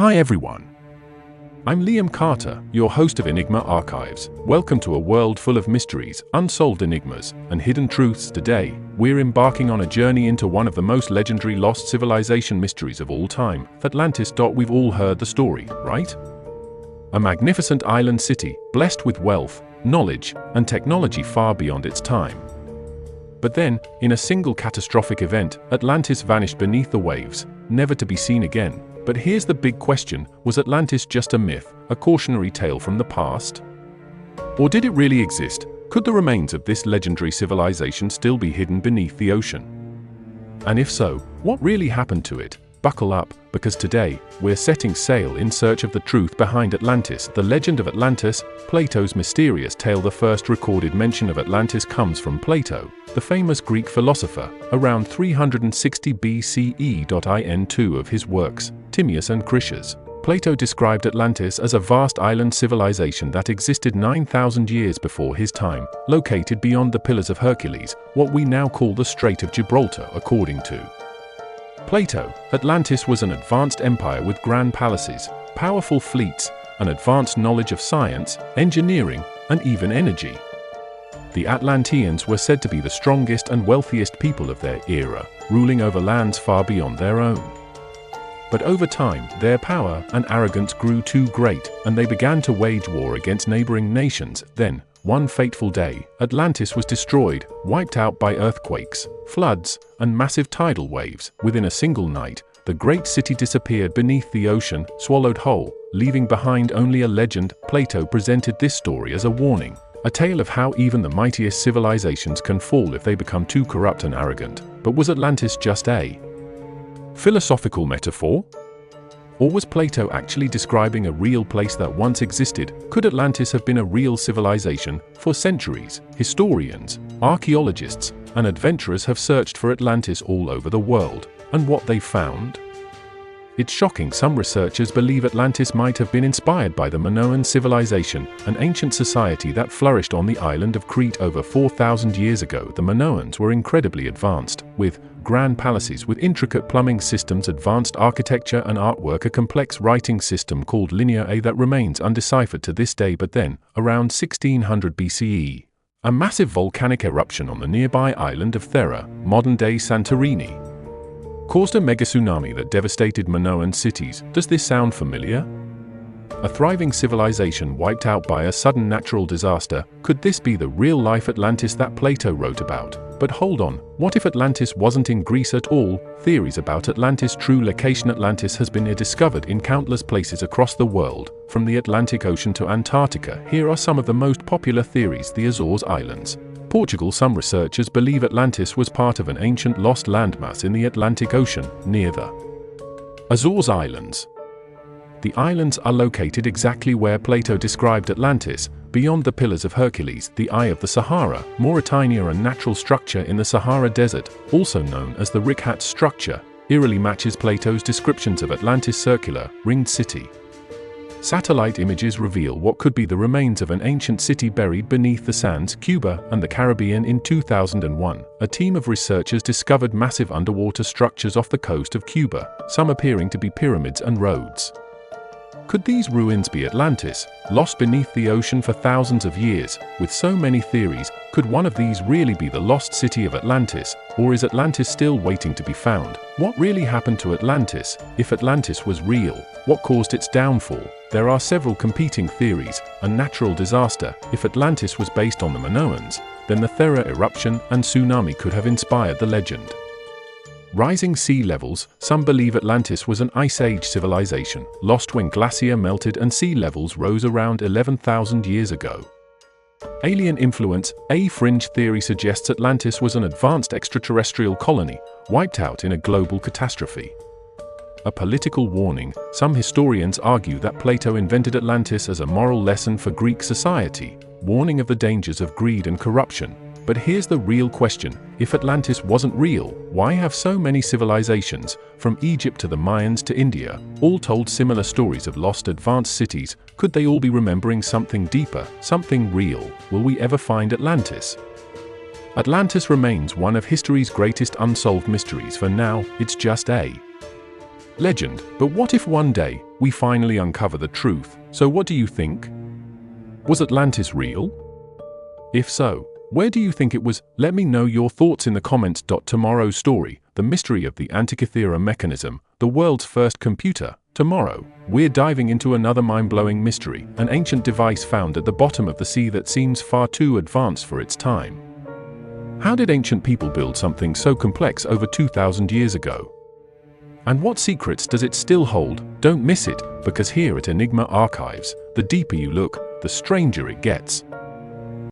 Hi everyone. I'm Liam Carter, your host of Enigma Archives. Welcome to a world full of mysteries, unsolved enigmas, and hidden truths. Today, we're embarking on a journey into one of the most legendary lost civilization mysteries of all time, Atlantis. We've all heard the story, right? A magnificent island city, blessed with wealth, knowledge, and technology far beyond its time. But then, in a single catastrophic event, Atlantis vanished beneath the waves, never to be seen again. But here's the big question: was Atlantis just a myth, a cautionary tale from the past? Or did it really exist? Could the remains of this legendary civilization still be hidden beneath the ocean? And if so, what really happened to it? Buckle up, because today, we're setting sail in search of the truth behind Atlantis. The legend of Atlantis, Plato's mysterious tale. The first recorded mention of Atlantis comes from Plato, the famous Greek philosopher, around 360 BCE. In two of his works, Timaeus and Critias, Plato described Atlantis as a vast island civilization that existed 9,000 years before his time, located beyond the Pillars of Hercules, what we now call the Strait of Gibraltar. According to Plato, Atlantis was an advanced empire with grand palaces, powerful fleets, and advanced knowledge of science, engineering, and even energy. The Atlanteans were said to be the strongest and wealthiest people of their era, ruling over lands far beyond their own. But over time, their power and arrogance grew too great, and they began to wage war against neighboring nations. Then, one fateful day, Atlantis was destroyed, wiped out by earthquakes, floods, and massive tidal waves. Within a single night, the great city disappeared beneath the ocean, swallowed whole, leaving behind only a legend. Plato presented this story as a warning, a tale of how even the mightiest civilizations can fall if they become too corrupt and arrogant. But was Atlantis just a philosophical metaphor? Or was Plato actually describing a real place that once existed? Could Atlantis have been a real civilization? For centuries, historians, archaeologists, and adventurers have searched for Atlantis all over the world. And what they found? It's shocking. Some researchers believe Atlantis might have been inspired by the Minoan civilization, an ancient society that flourished on the island of Crete over 4,000 years ago. The Minoans were incredibly advanced, with grand palaces with intricate plumbing systems, advanced architecture and artwork, a complex writing system called Linear A that remains undeciphered to this day. But then, around 1600 BCE, a massive volcanic eruption on the nearby island of Thera, modern-day Santorini, caused a mega tsunami that devastated Minoan cities. Does this sound familiar? A thriving civilization wiped out by a sudden natural disaster. Could this be the real-life Atlantis that Plato wrote about? But hold on, what if Atlantis wasn't in Greece at all? Theories about Atlantis' true location. Atlantis has been discovered in countless places across the world, from the Atlantic Ocean to Antarctica. Here are some of the most popular theories. The Azores Islands, Portugal. Some researchers believe Atlantis was part of an ancient lost landmass in the Atlantic Ocean, near the Azores Islands. The islands are located exactly where Plato described Atlantis, beyond the Pillars of Hercules. The Eye of the Sahara, Mauritania, a natural structure in the Sahara Desert, also known as the Rikhat structure, eerily matches Plato's descriptions of Atlantis' circular, ringed city. Satellite images reveal what could be the remains of an ancient city buried beneath the sands. Cuba and the Caribbean. In 2001, a team of researchers discovered massive underwater structures off the coast of Cuba, some appearing to be pyramids and roads. Could these ruins be Atlantis, lost beneath the ocean for thousands of years? With so many theories, could one of these really be the lost city of Atlantis? Or is Atlantis still waiting to be found? What really happened to Atlantis? If Atlantis was real, what caused its downfall? There are several competing theories. A natural disaster. If Atlantis was based on the Minoans, then the Thera eruption and tsunami could have inspired the legend. Rising sea levels. Some believe Atlantis was an Ice Age civilization, lost when glacier melted and sea levels rose around 11,000 years ago. Alien influence. A fringe theory suggests Atlantis was an advanced extraterrestrial colony, wiped out in a global catastrophe. A political warning. Some historians argue that Plato invented Atlantis as a moral lesson for Greek society, warning of the dangers of greed and corruption. But here's the real question: if Atlantis wasn't real, why have so many civilizations, from Egypt to the Mayans to India, all told similar stories of lost advanced cities? Could they all be remembering something deeper, something real? Will we ever find Atlantis? Atlantis remains one of history's greatest unsolved mysteries. For now, it's just a legend, but what if one day we finally uncover the truth? So what do you think? Was Atlantis real? If so, where do you think it was? Let me know your thoughts in the comments. Tomorrow's story, the mystery of the Antikythera mechanism, the world's first computer. Tomorrow, we're diving into another mind-blowing mystery, an ancient device found at the bottom of the sea that seems far too advanced for its time. How did ancient people build something so complex over 2,000 years ago? And what secrets does it still hold? Don't miss it, because here at Enigma Archives, the deeper you look, the stranger it gets.